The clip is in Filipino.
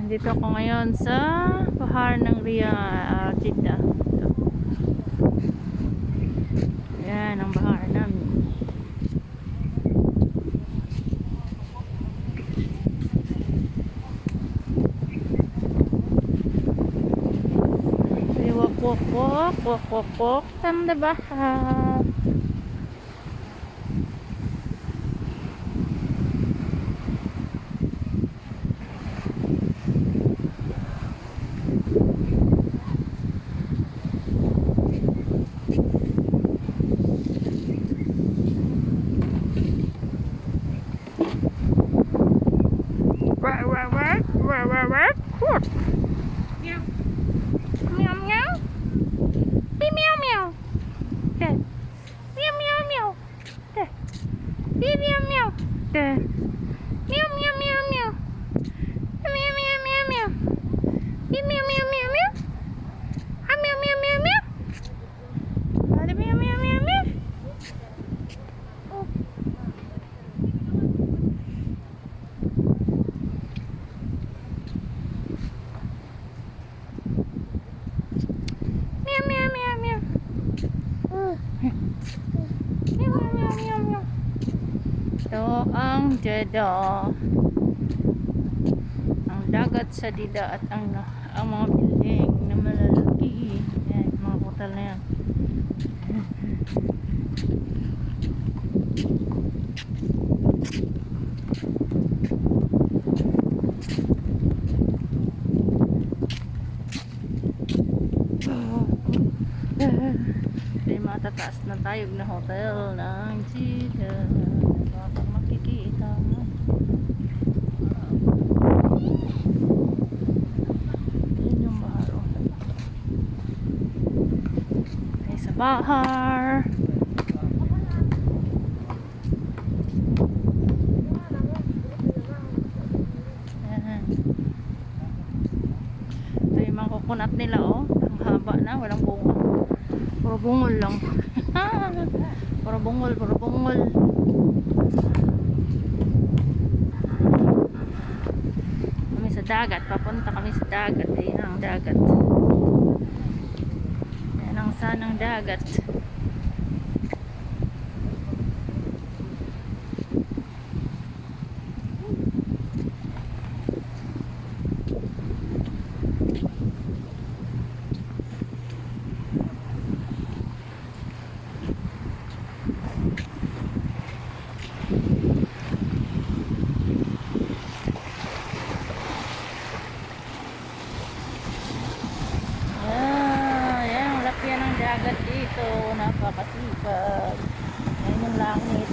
Dito ako ngayon sa bahar ng Jeddah. Ito. Yan ang bahar namin. Wak wak wak wak wak wak from the bahar. Meow meow. Be meow meow. There. Meow meow meow. There. Be meow meow. There. Meow meow meow meow. Meow meow meow meow. Be meow meow meow meow. Ah meow meow meow meow. Ada meow meow meow meow. Oh. Meow meow meow meow. Meow meow meow meow. Ito ang Jeddah. Ang dagat sa Jeddah at ang mga building na malalaki. Yan, mga hotel na yan. May matataas na tayog na hotel ng Jeddah. Bakang makikita yun yung baharo ay sa bahar. Ito yung mga coconut nila, oh. Ang haba na, walang bunga, puro bungol lang. Puro bungol, puro bungol. Kami sa dagat, papunta kami sa dagat. Ayan ang dagat. Ayan ang sanang dagat. Yan ang dagat dito, napakasipag. Yan yung langit.